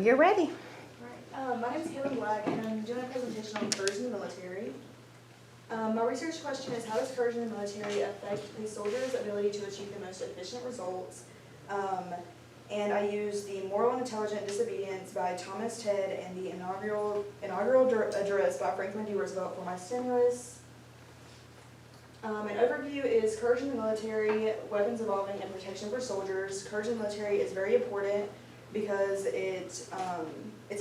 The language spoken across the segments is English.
You're ready. Alright, my name is Kaylynn and I'm doing a presentation on courage in the military. My research question is, how does courage in the military affect the soldier's ability to achieve the most efficient results? And I use The Moral and Intelligent Disobedience by Thomas Ted and the inaugural address by Franklin D. Roosevelt for my stimulus. An overview is courage in the military, weapons evolving, and protection for soldiers. Courage in the military is very important because it's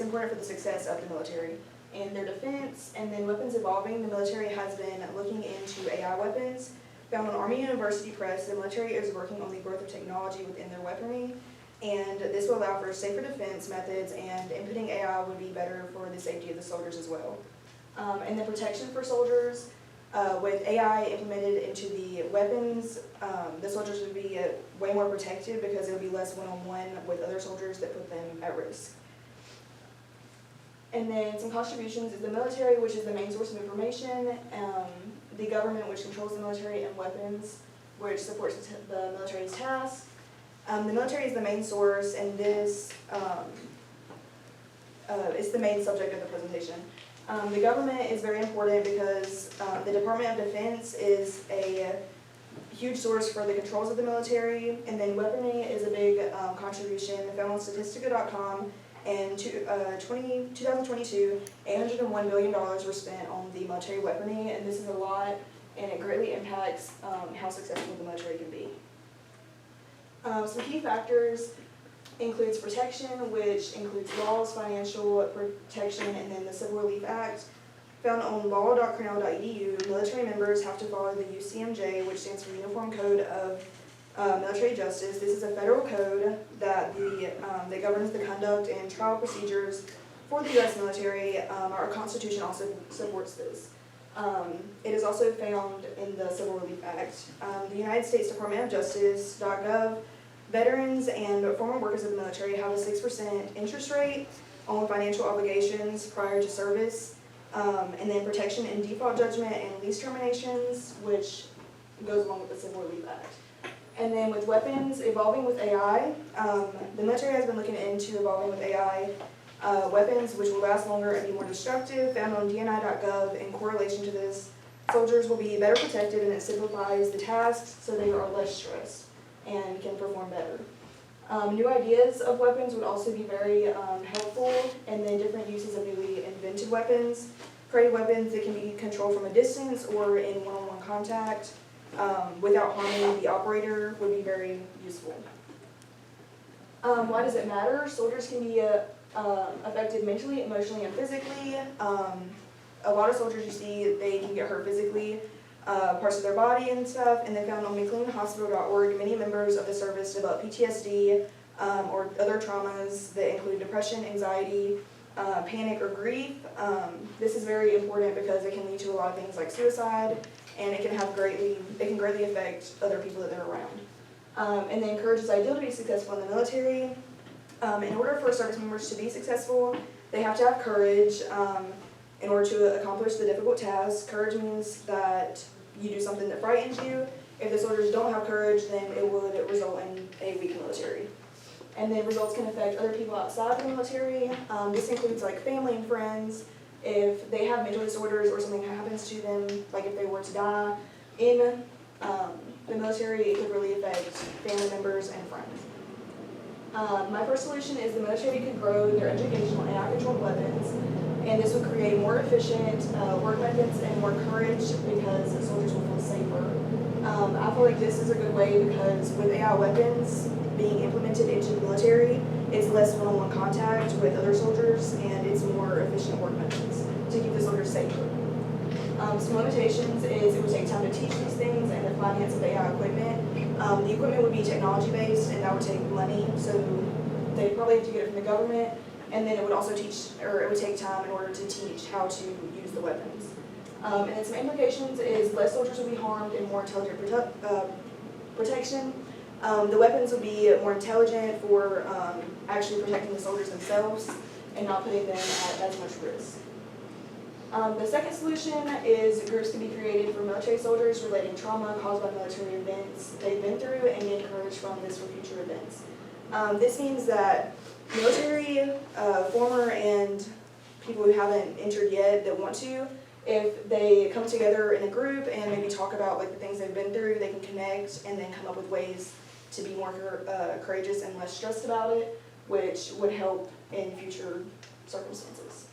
important for the success of the military and their defense. And then weapons evolving, the military has been looking into AI weapons. Found on Army University Press, the military is working on the growth of technology within their weaponry, and this will allow for safer defense methods, and inputting AI would be better for the safety of the soldiers as well. And then protection for soldiers, with AI implemented into the weapons, the soldiers would be way more protected because it would be less one-on-one with other soldiers that put them at risk. And then some contributions is the military, which is the main source of information, the government, which controls the military, and weapons, which supports the military's tasks. The military is the main source, and this is the main subject of the presentation. The government is very important because the Department of Defense is a huge source for the controls of the military, and then weaponry is a big contribution found on Statistica.com. In 2022, $801 billion were spent on the military weaponry, and this is a lot, and it greatly impacts how successful the military can be. Some key factors includes protection, which includes laws, financial protection, and then the Civil Relief Act. Found on law.cornell.edu, military members have to follow the UCMJ, which stands for Uniform Code of Military Justice. This is a federal code that that governs the conduct and trial procedures for the U.S. military. Our Constitution also supports this. It is also found in the Civil Relief Act. The United States Department of Justice.gov, veterans and former workers of the military have a 6% interest rate on financial obligations prior to service, and then protection in default judgment and lease terminations, which goes along with the Civil Relief Act. And then with weapons evolving with AI, the military has been looking into evolving with AI weapons which will last longer and be more destructive. Found on DNI.gov, in correlation to this, soldiers will be better protected, and it simplifies the tasks so they are less stressed and can perform better. New ideas of weapons would also be very helpful, and then different uses of newly invented weapons. Created weapons that can be controlled from a distance or in one-on-one contact without harming the operator would be very useful. Why does it matter? Soldiers can be affected mentally, emotionally, and physically. A lot of soldiers, you see, they can get hurt physically, parts of their body and stuff, and then found on McLeanHospital.org, many members of the service develop PTSD or other traumas that include depression, anxiety, panic, or grief. This is very important because it can lead to a lot of things like suicide, and it can greatly affect other people that they're around. And then courage is ideal to be successful in the military. In order for service members to be successful, they have to have courage in order to accomplish the difficult task. Courage means that you do something that frightens you. If the soldiers don't have courage, then it would result in a weak military. And then results can affect other people outside the military. This includes like family and friends. If they have mental disorders or something happens to them, like if they were to die in the military, it could really affect family members and friends. My first solution is the military could grow their educational AI-controlled weapons, and this would create more efficient work methods and more courage because soldiers will feel safer. I feel like this is a good way because with AI weapons being implemented into the military, it's less one-on-one contact with other soldiers, and it's more efficient work methods to keep the soldiers safer. Some limitations is it would take time to teach these things, and the finance of AI equipment. The equipment would be technology-based, and that would take money, so they'd probably have to get it from the government, and then it would also it would take time in order to teach how to use the weapons. And then some implications is less soldiers would be harmed and more intelligent protection. The weapons would be more intelligent for actually protecting the soldiers themselves and not putting them at as much risk. The second solution is groups can be created for military soldiers relating trauma caused by military events they've been through and gain courage from this for future events. This means that military, former and people who haven't entered yet that want to, if they come together in a group and maybe talk about like the things they've been through, they can connect and then come up with ways to be more courageous and less stressed about it, which would help in future circumstances.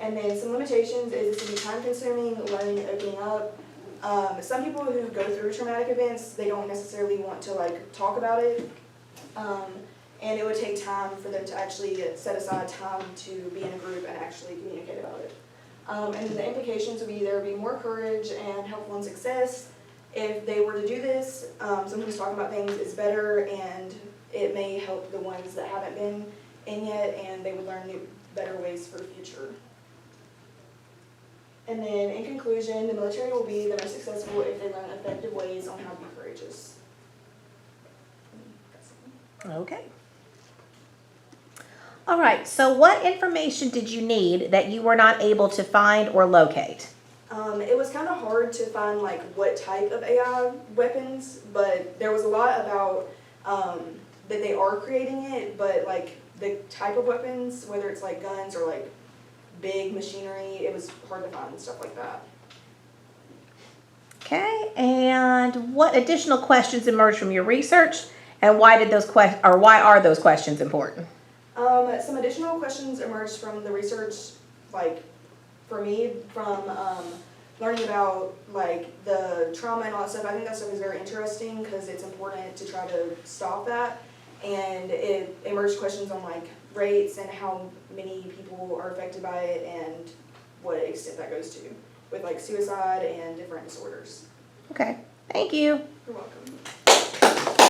And then some limitations is it can be time consuming, learning, opening up. Some people who go through traumatic events, they don't necessarily want to like talk about it. And it would take time for them to actually set aside time to be in a group and actually communicate about it. And the implications would be there would be more courage and helpful and success. If they were to do this, sometimes talking about things is better, and it may help the ones that haven't been in yet, and they would learn new, better ways for the future. And then in conclusion, the military will be the most successful if they learn effective ways on how to be courageous. Okay. All right, so what information did you need that you were not able to find or locate? It was kind of hard to find like what type of AI weapons, but there was a lot about that they are creating it, but like the type of weapons, whether it's like guns or like big machinery, it was hard to find and stuff like that. Okay, and what additional questions emerged from your research, and why did those why are those questions important? Some additional questions emerged from the research, like for me, from learning about like the trauma and all that stuff. I think that stuff is very interesting because it's important to try to stop that. And it emerged questions on like rates and how many people are affected by it and what extent that goes to with like suicide and different disorders. Okay, thank you. You're welcome.